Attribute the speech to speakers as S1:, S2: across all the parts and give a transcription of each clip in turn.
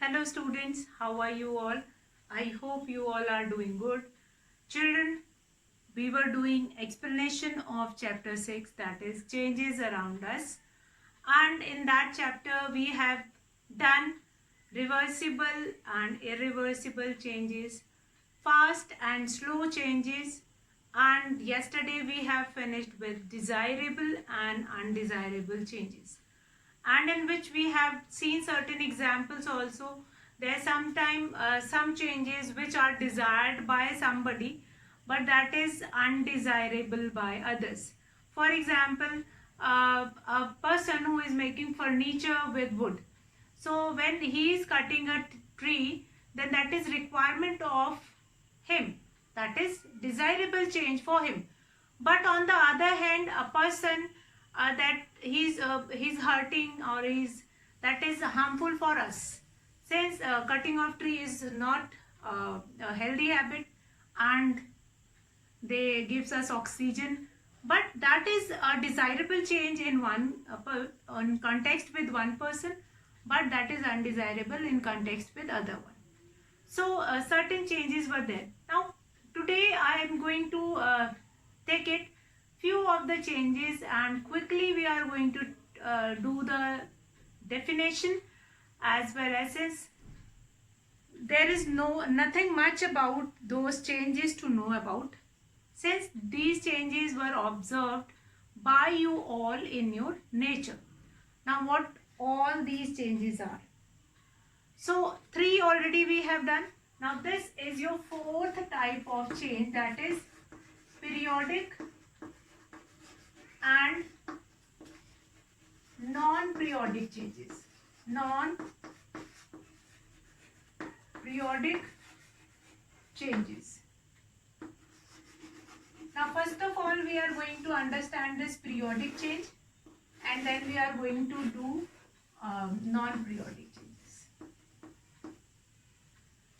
S1: Hello students, how are you all? I hope you all are doing good. Children, we were doing explanation of chapter 6, that is changes around us, and in that chapter we have done reversible and irreversible changes, fast and slow changes, and yesterday we have finished with desirable and undesirable changes, and in which we have seen certain examples also. There are sometimes some changes which are desired by somebody but that is undesirable by others. For example, a person who is making furniture with wood, so when he is cutting a tree, then that is requirement of him, that is desirable change for him. But on the other hand, a person that he's hurting or is that is harmful for us, since cutting of tree is not a healthy habit and they gives us oxygen, but that is a desirable change in one on context with one person, but that is undesirable in context with other one. So certain changes were there. Now today I am going to take it few of the changes, and quickly we are going to do the definition as well as is there is nothing much about those changes to know about, since these changes were observed by you all in your nature. Now what all these changes are? So three already we have done. Now this is your fourth type of change, that is periodic and non-periodic changes. Non-periodic changes. Now first of all we are going to understand this periodic change, and then we are going to do non-periodic changes.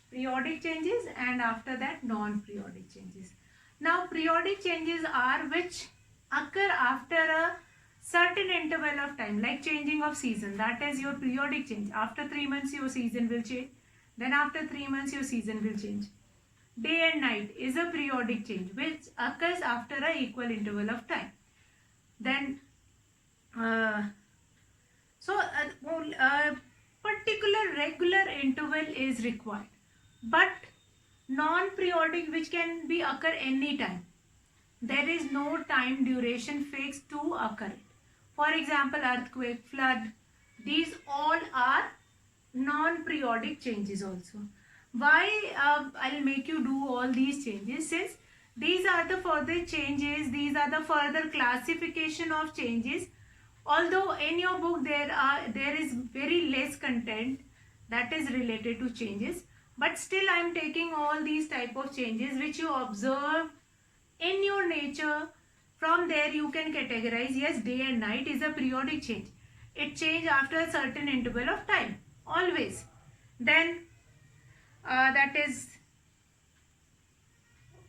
S1: Periodic changes and after that non-periodic changes. Now periodic changes are which occur after a certain interval of time, like changing of season, that is your periodic change. After 3 months your season will change, then after 3 months your season will change. Day and night is a periodic change which occurs after a equal interval of time. Then a particular regular interval is required, but non-periodic which can be occur any time. There is no time duration fixed to occur. For example, earthquake, flood, these all are non-periodic changes also. Why I'll make you do all these changes, since these are the further changes, these are the further classification of changes. Although in your book there is very less content that is related to changes, but still I am taking all these type of changes which you observe in your nature. From there you can categorize, yes, day and night is a periodic change. It changes after a certain interval of time, always. Then that is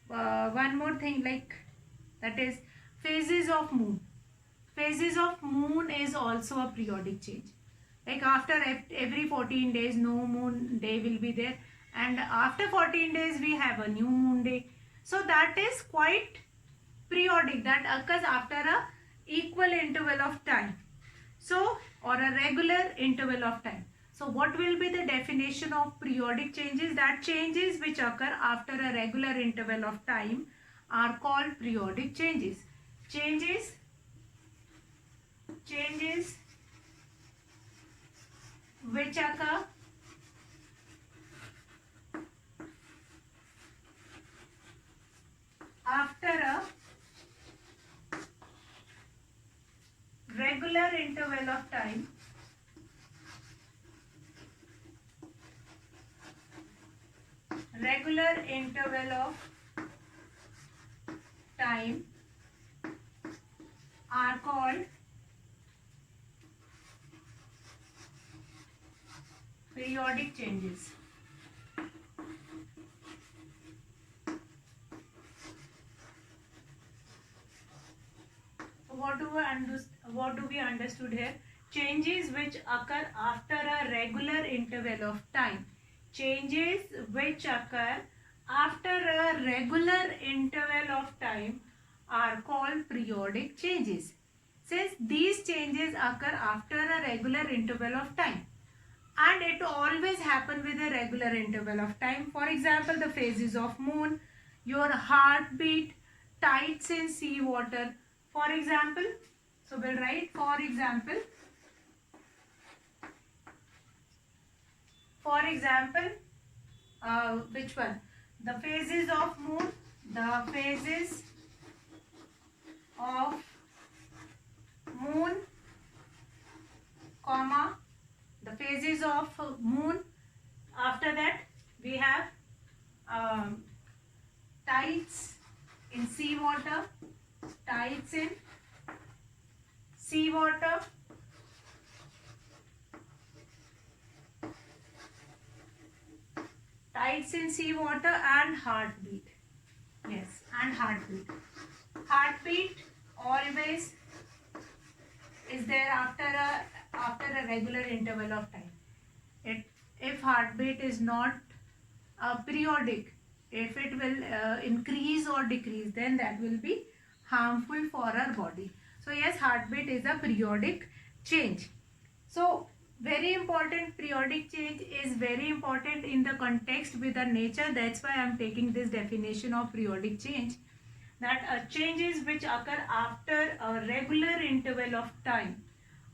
S1: one more thing, like that is phases of moon. Phases of moon is also a periodic change. Like after every 14 days no moon day will be there, and after 14 days we have a new moon day. So that is quite periodic, that occurs after a equal interval of time, so or a regular interval of time. So what will be the definition of periodic changes? That changes which occur after a regular interval of time are called periodic changes. Changes which occur after a regular interval of time are called periodic changes. What do we understood here? Changes which occur after a regular interval of time. Changes which occur after a regular interval of time are called periodic changes. Since these changes occur after a regular interval of time, and it always happen with a regular interval of time. For example, the phases of moon, your heartbeat, tides in sea water. For example, so we'll write for example, which one? The phases of moon, the phases of moon, comma, the phases of moon. After that, we have tides in sea water, tides in sea water, tides in sea water, and heartbeat. Yes, and heartbeat. Heartbeat always is there after a regular interval of time. If heartbeat is not periodic, if it will increase or decrease, then that will be harmful for our body. So yes, heartbeat is a periodic change. So very important, periodic change is very important in the context with the nature. That's why I am taking this definition of periodic change, that changes which occur after a regular interval of time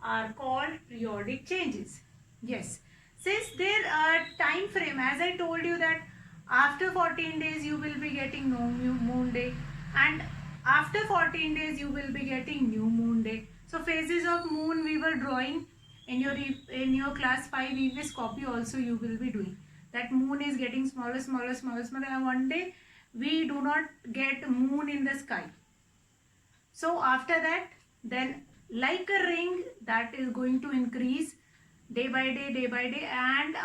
S1: are called periodic changes. Yes, since their time frame, as I told you, that after 14 days you will be getting no moon day, and after 14 days you will be getting new moon day. So phases of moon we were drawing in your class 5 EVS copy also you will be doing. That moon is getting smaller, and one day we do not get moon in the sky. So after that, then like a ring, that is going to increase day by day, and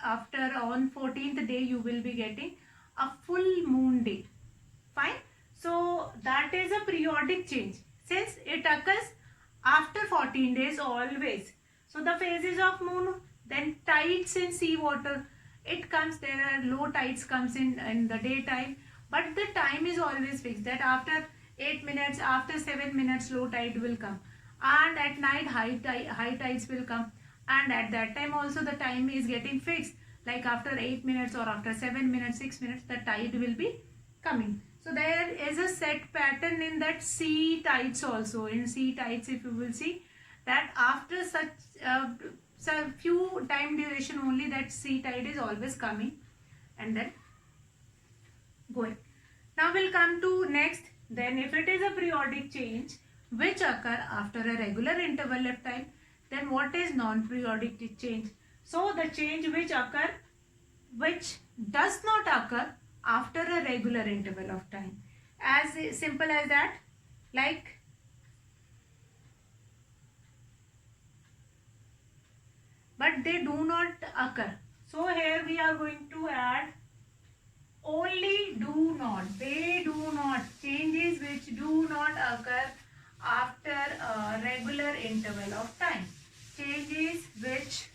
S1: after on 14th day you will be getting a full moon day. Fine. So that is a periodic change, since it occurs after 14 days always. So the phases of moon, then tides in sea water, it comes, there are low tides comes in the daytime, but the time is always fixed, that after 8 minutes, after 7 minutes low tide will come, and at night high tides will come, and at that time also the time is getting fixed, like after 8 minutes or after 7 minutes, 6 minutes, the tide will be coming. So there is a set pattern in that sea tides also. In sea tides, if you will see, that after such few time duration only, that sea tide is always coming and then going. Now we'll come to next. Then if it is a periodic change which occur after a regular interval of time, then what is non-periodic change? So the change which does not occur after a regular interval of time. As simple as that, like but they do not occur. So here we are going to add only do not. They do not. Changes which do not occur after a regular interval of time. Changes which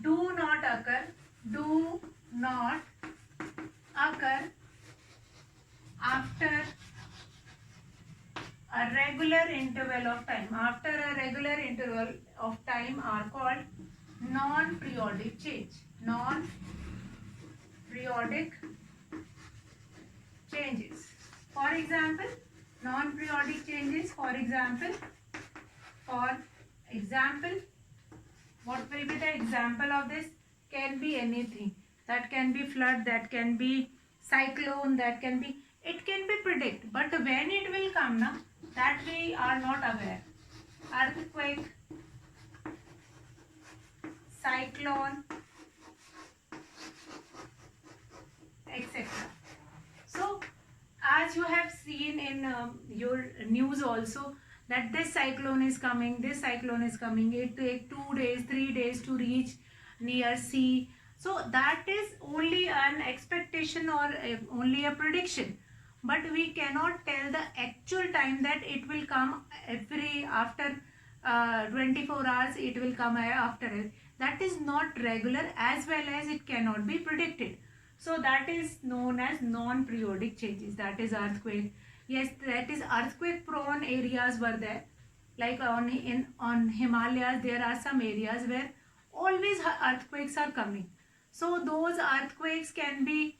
S1: do not occur after a regular interval of time. After a regular interval of time are called non-periodic change. Non-periodic changes. For example, non-periodic changes, for example, what will be the example of this? Can be anything. That can be flood, that can be cyclone, that can be, it can be predict, but when it will come now, that we are not aware. Earthquake, cyclone, etc. So as you have seen in your news also, that this cyclone is coming, it take 2 days, 3 days to reach near sea. So that is only an expectation or only a prediction, but we cannot tell the actual time that it will come after 24 hours, it will come after it. that is not regular as well as it cannot be predicted. So that is known as non-periodic changes. That is earthquake. Yes, that is earthquake prone areas were there. Like on Himalayas, there are some areas where always earthquakes are coming. So those earthquakes can be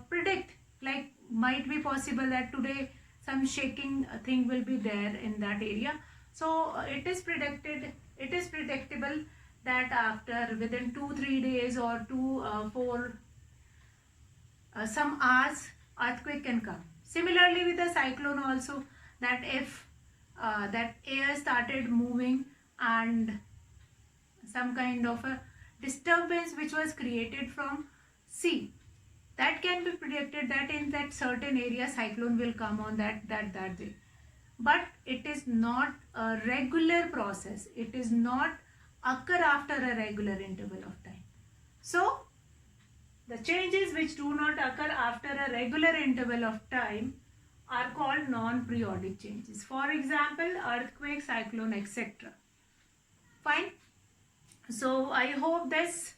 S1: predict, like might be possible that today some shaking thing will be there in that area. So it is predictable that after within 2-3 days or 4 some hours earthquake can come. Similarly with the cyclone also, that if that air started moving and some kind of a disturbance which was created from sea, that can be predicted that in that certain area cyclone will come on that day. But it is not a regular process. It is not occur after a regular interval of time. So the changes which do not occur after a regular interval of time are called non-periodic changes. For example, earthquake, cyclone, etc. Fine. So I hope this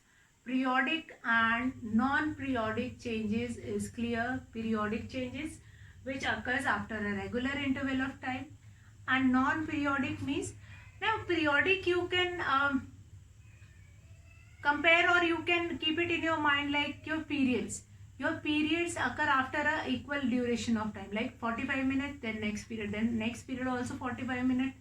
S1: periodic and non-periodic changes is clear. Periodic changes which occurs after a regular interval of time, and non-periodic means, now periodic you can compare or you can keep it in your mind like your periods. Your periods occur after a equal duration of time, like 45 minutes, then next period, then next period also 45 minutes,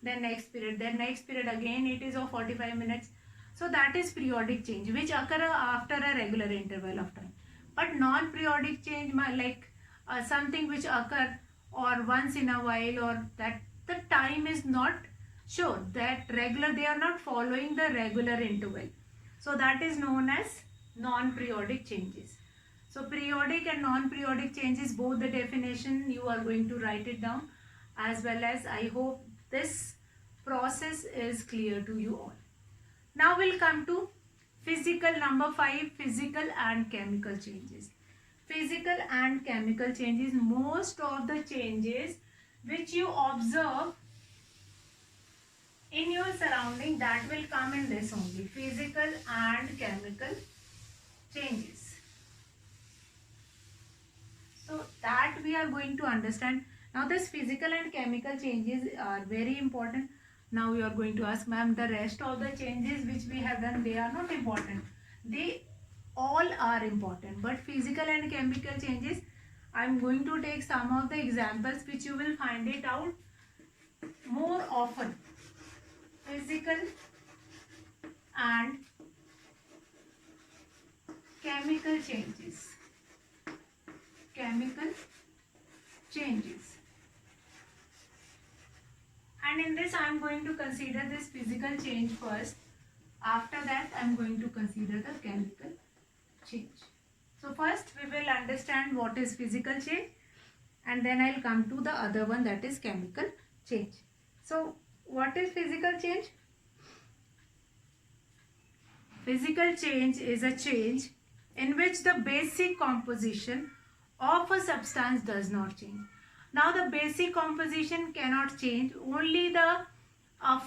S1: then next period, then next period again it is of 45 minutes. So that is periodic change which occur after a regular interval of time. But non-periodic change like something which occur or once in a while, or that the time is not sure, that regular, they are not following the regular interval. So that is known as non-periodic changes. So periodic and non-periodic changes, both the definition you are going to write it down, as well as I hope this process is clear to you all. Now we'll come to physical, number 5, physical and chemical changes. Physical and chemical changes, most of the changes which you observe in your surrounding, that will come in this only, physical and chemical changes. So that we are going to understand. Now this physical and chemical changes are very important. Now you are going to ask, ma'am, the rest of the changes which we have done, they are not important. They all are important, but physical and chemical changes, I am going to take some of the examples which you will find it out more often. Physical and chemical changes. Chemical changes. And in this I am going to consider this physical change first. After that I am going to consider the chemical change. So first we will understand what is physical change, and then I will come to the other one, that is chemical change. So what is physical change? Physical change is a change in which the basic composition of a substance does not change. Now the basic composition cannot change, only the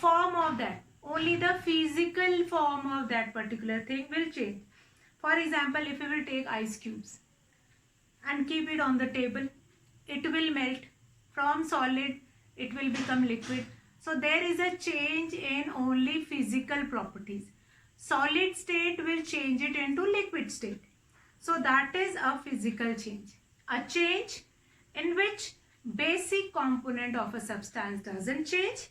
S1: form of that, only the physical form of that particular thing will change. For example, if we will take ice cubes and keep it on the table, it will melt. From solid it will become liquid. So there is a change in only physical properties. Solid state will change it into liquid state. So that is a physical change. A change in which basic component of a substance doesn't change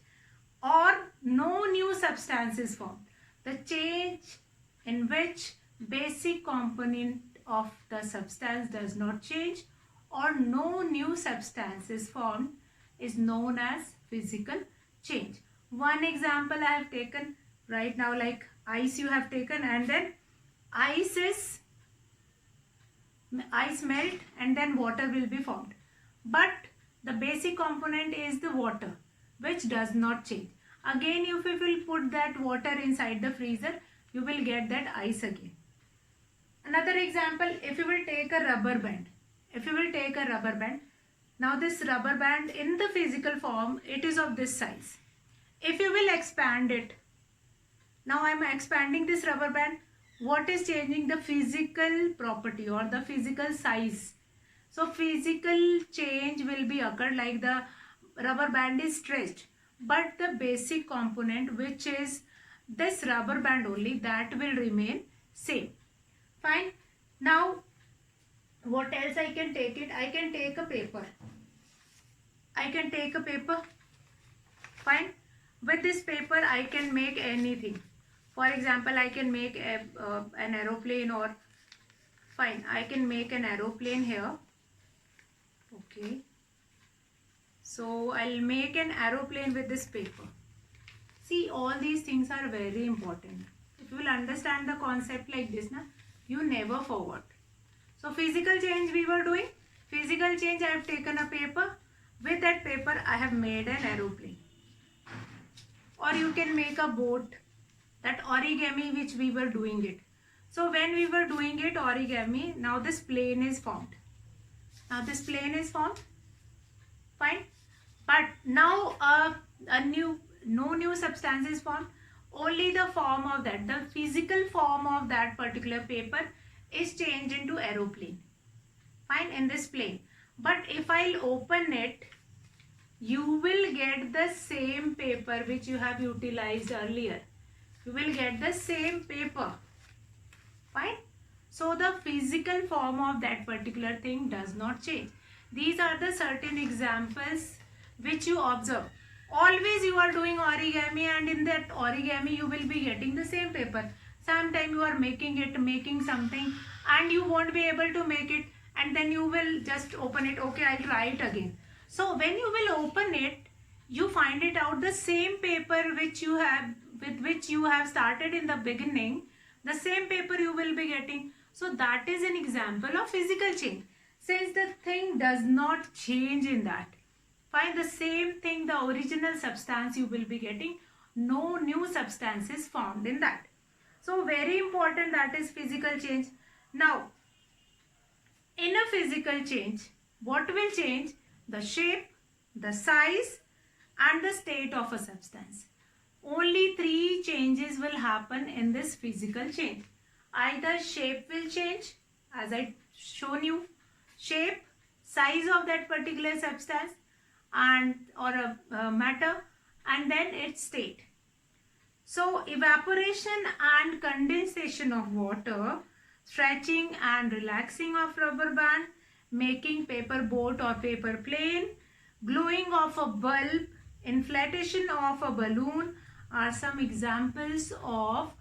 S1: or no new substance is formed. The change in which basic component of the substance does not change or no new substance is formed is known as physical change. One example I have taken right now, like ice you have taken, and then ice melt and then water will be formed. But the basic component is the water, which does not change. Again, if you will put that water inside the freezer, you will get that ice again. Another example, if you will take a rubber band. Now this rubber band in the physical form, it is of this size. If you will expand it, Now I am expanding this rubber band. What is changing? The physical property or the physical size. So physical change will be occurred, like the rubber band is stretched, but the basic component, which is this rubber band only, that will remain same. Fine. Now what else I can take it? I can take a paper. I can take a paper. Fine. With this paper I can make anything. For example, I can make an aeroplane, or fine, I can make an aeroplane here. Okay. So I'll make an aeroplane with this paper. See, all these things are very important. If you will understand the concept like this, na, you never forget. So physical change we were doing. Physical change, I have taken a paper. With that paper I have made an aeroplane. Or you can make a boat. That origami which we were doing it. So when we were doing it origami, now this plane is formed. Now this plane is formed. Fine. But now no new substance is formed. Only the form of that, the physical form of that particular paper is changed into aeroplane. Fine, in this plane. But if I'll open it, you will get the same paper which you have utilized earlier. You will get the same paper. Fine. So the physical form of that particular thing does not change. These are the certain examples which you observe. Always you are doing origami, and in that origami you will be getting the same paper. Sometime you are making something and you won't be able to make it, and then you will just open it. Okay, I'll try it again. So when you will open it, you find it out the same paper with which you have started in the beginning, the same paper you will be getting. So that is an example of physical change. Since the thing does not change in that, find the same thing, the original substance you will be getting, no new substance is formed in that. So very important, that is physical change. Now in a physical change, what will change? The shape, the size and the state of a substance. Only three changes will happen in this physical change. Either shape will change, as I shown you, shape, size of that particular substance and or a matter, and then its state. So evaporation and condensation of water, stretching and relaxing of rubber band, making paper boat or paper plane, glowing of a bulb, inflation of a balloon are some examples of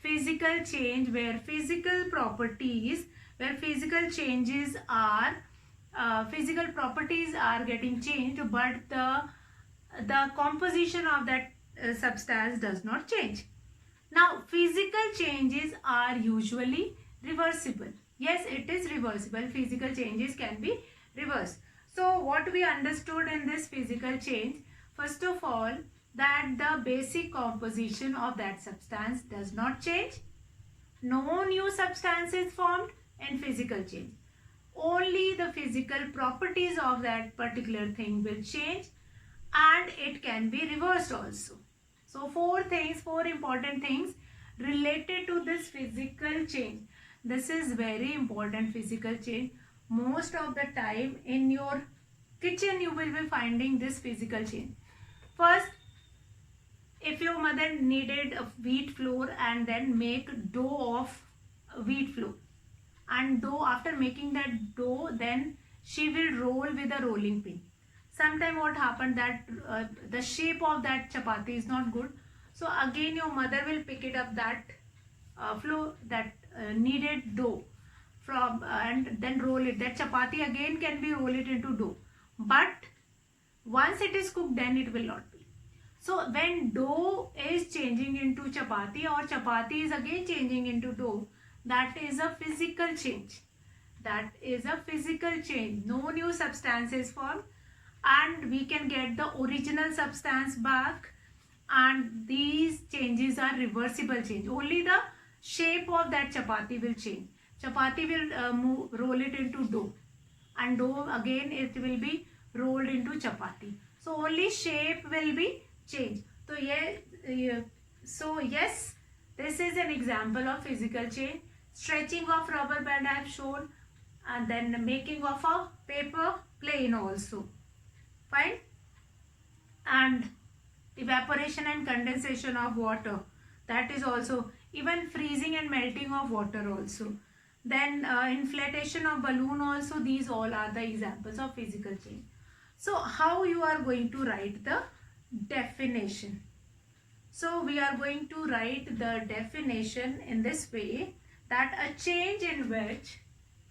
S1: physical change, where physical properties, where physical changes are physical properties are getting changed, but the composition of that substance does not change. Now physical changes are usually reversible. Yes, it is reversible. Physical changes can be reversed. So what we understood in this physical change, first of all, that the basic composition of that substance does not change. No new substance is formed in physical change. Only the physical properties of that particular thing will change, and it can be reversed also. So four important things related to this physical change. This is very important, physical change. Most of the time in your kitchen you will be finding this physical change. First, if your mother needed a wheat flour and then make dough of wheat flour, and dough, after making that dough, then she will roll with a rolling pin. Sometime what happened that the shape of that chapati is not good, so again your mother will pick it up, that flour, that needed dough from and then roll it. That chapati again can be roll it into dough, but once it is cooked, then it will not be. So when dough is changing into chapati, or chapati is again changing into dough, that is a physical change. That is a physical change. No new substance is formed, and we can get the original substance back, and these changes are reversible change. Only the shape of that chapati will change. Chapati will roll it into dough, and dough again it will be rolled into chapati. So only shape will be changed. So yes, This is an example of physical change. Stretching of rubber band I have shown, and then the making of a paper plane also. Fine. And evaporation and condensation of water, that is also, even freezing and melting of water also. Then inflation of balloon also, these all are the examples of physical change. So how you are going to write the definition? So we are going to write the definition in this way, that a change in which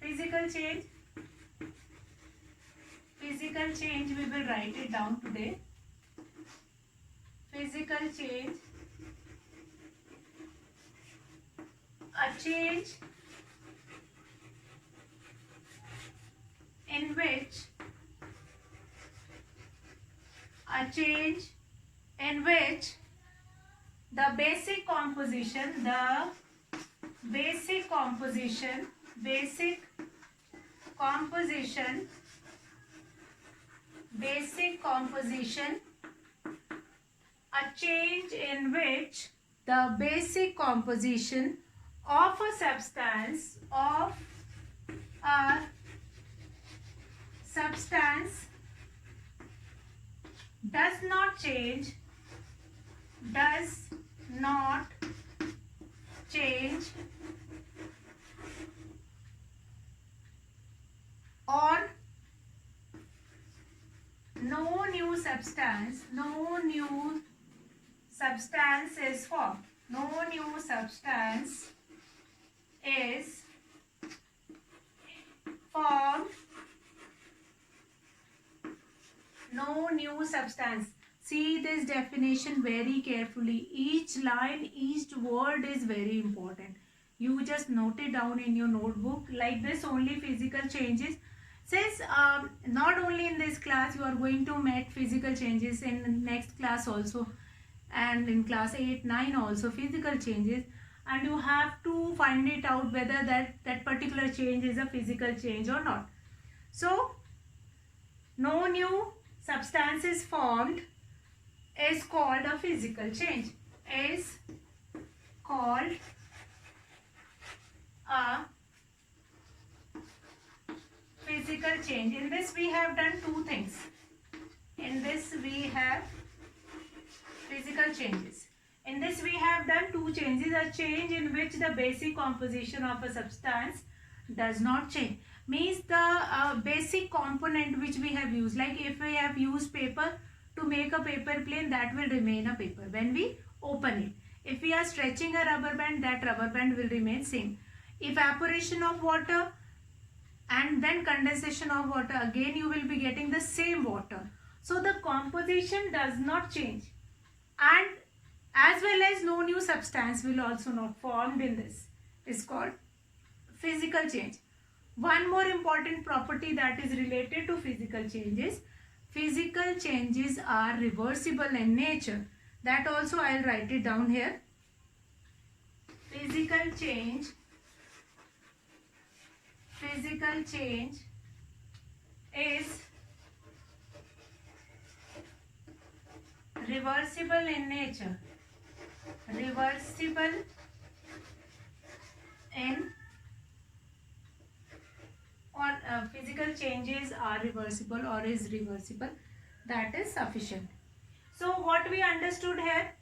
S1: physical change we will write it down today. Physical change, a change in which the basic composition a change in which the basic composition of a substance does not change or no new substance is formed. No new substance is formed. No new substance. See this definition very carefully. Each line, each word is very important. You just note it down in your notebook. Like this only physical changes. Says not only in this class, you are going to meet physical changes in next class also, and in class 8, 9 also physical changes, and you have to find it out whether that particular change is a physical change or not. So no new substance is formed is called a physical change. Is called a physical change. In this we have done two things. In this we have physical changes. In this we have done two changes. A change in which the basic composition of a substance does not change. Means the basic component which we have used, like if we have used paper to make a paper plane, that will remain a paper when we open it. If we are stretching a rubber band, that rubber band will remain same. Evaporation of water and then condensation of water, again you will be getting the same water. So the composition does not change, and as well as no new substance will also not formed in this. Is called physical change. One more important property that is related to physical changes are reversible in nature. That also I will write it down here. Physical change is reversible in nature. Physical changes are reversible or is reversible. That is sufficient. So what we understood here?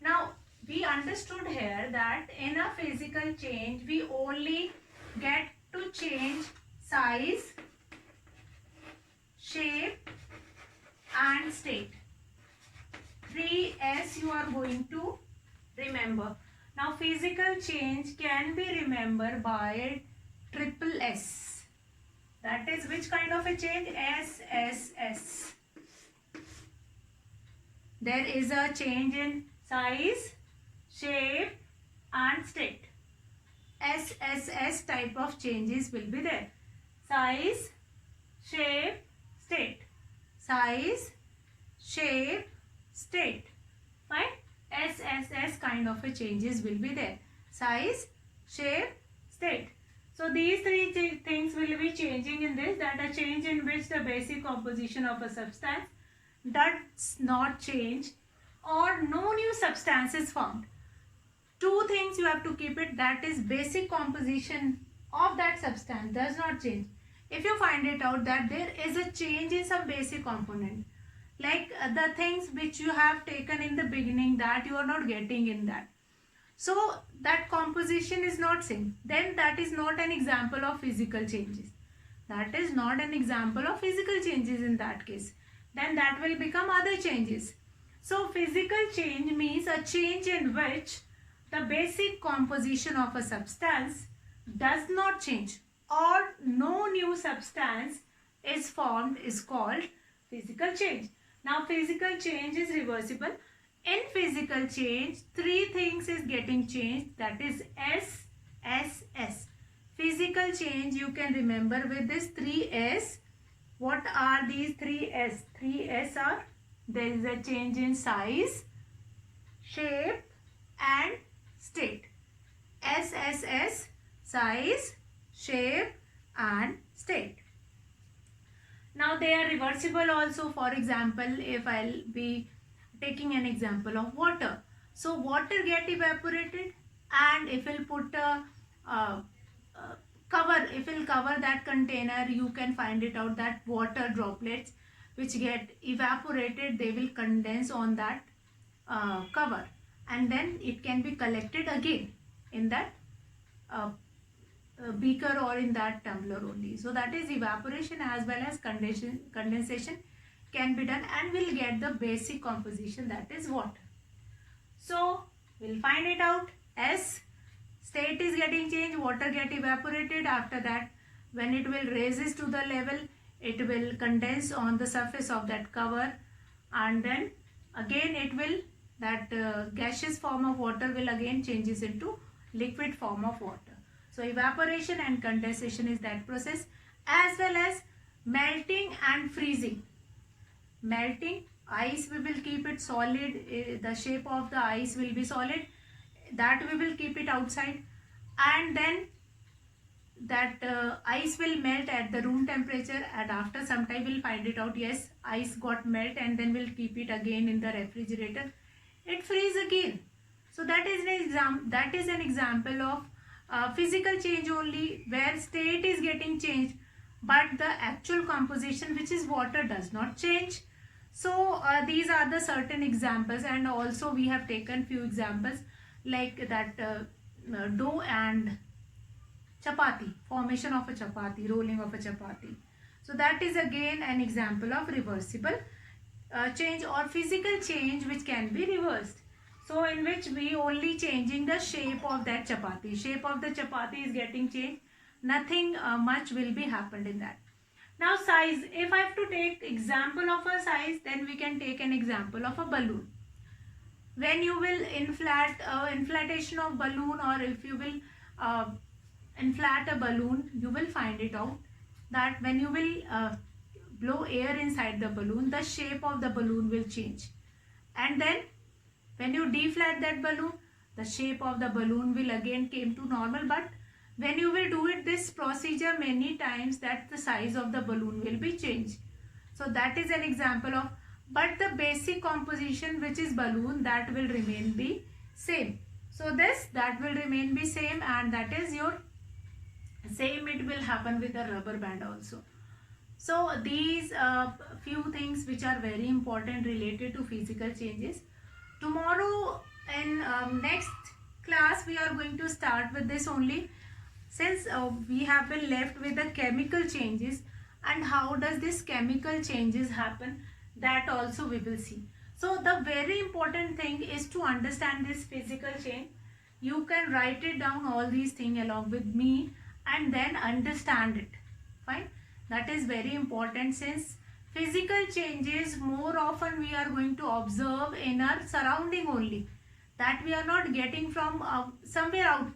S1: Now we understood here that in a physical change we only get to change size, shape and state. 3S you are going to remember. Now physical change can be remembered by triple S. That is which kind of a change? SSS. There is a change in size, shape and state. SSS type of changes will be there. Size, shape, state. Size, shape, state. Fine. SSS kind of a changes will be there. Size, shape, state. So these three things will be changing in this. That a change in which the basic composition of a substance does not change or no new substance is formed. Two things you have to keep it, that is basic composition of that substance does not change. If you find it out that there is a change in some basic component, like the things which you have taken in the beginning that you are not getting in that, so that composition is not same, then that is not an example of physical changes. That is not an example of physical changes in that case. Then that will become other changes. So physical change means a change in which the basic composition of a substance does not change or no new substance is formed is called physical change. Now physical change is reversible. In physical change, three things is getting changed, that is S, S, S. Physical change you can remember with this 3S. What are these 3S? 3S are, there is a change in size, shape and state. S, S, S, size, shape and state. Now they are reversible also. For example, if I'll be taking an example of water. So water get evaporated, and if we'll put a cover, if we'll cover that container, you can find it out that water droplets which get evaporated, they will condense on that cover, and then it can be collected again in that beaker or in that tumbler only. So that is evaporation as well as condensation can be done, and we'll get the basic composition, that is water. So we'll find it out. S, state is getting changed, water get evaporated. After that, when it will raises to the level, it will condense on the surface of that cover, and then again it will, that gaseous form of water will again changes into liquid form of water. So evaporation and condensation is that process, as well as melting and freezing. Melting, ice we will keep it solid, the shape of the ice will be solid, that we will keep it outside, and then that ice will melt at the room temperature, and after some time we'll find it out, yes, ice got melt, and then we'll keep it again in the refrigerator, it freeze again. So that is an example of physical change only, where state is getting changed but the actual composition, which is water, does not change. So these are the certain examples, and also we have taken few examples like that dough and chapati, formation of a chapati, rolling of a chapati. So that is again an example of reversible change or physical change which can be reversed. So in which we only changing the shape of that chapati. Shape of the chapati is getting changed. Nothing much will be happened in that. Now size, if I have to take example of a size, then we can take an example of a balloon. When you will inflatation of balloon, or if you will inflate a balloon, you will find it out that when you will blow air inside the balloon, the shape of the balloon will change, and then when you deflate that balloon, the shape of the balloon will again came to normal. But when you will do it this procedure many times, that the size of the balloon will be changed. So that is an example of, but the basic composition, which is balloon, that will remain be same. So this, that will remain be same, and that is your same, it will happen with the rubber band also. So these few things which are very important related to physical changes. Tomorrow in next class we are going to start with this only, since we have been left with the chemical changes and how does this chemical changes happen, that also we will see. So the very important thing is to understand this physical change. You can write it down all these things along with me and then understand it. Fine, that is very important, since physical changes more often we are going to observe in our surrounding only, that we are not getting from somewhere out.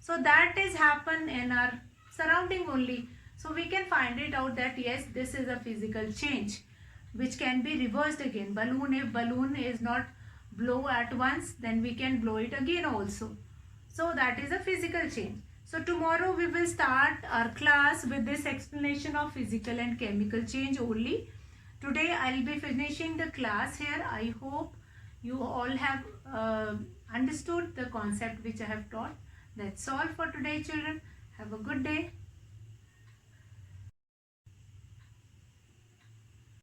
S1: So that is happen in our surrounding only. So we can find it out that yes, this is a physical change which can be reversed again. Balloon, if balloon is not blow at once, then we can blow it again also. So that is a physical change. So tomorrow we will start our class with this explanation of physical and chemical change only. Today I will be finishing the class here. I hope you all have understood the concept which I have taught. That's all for today, children. Have a good day.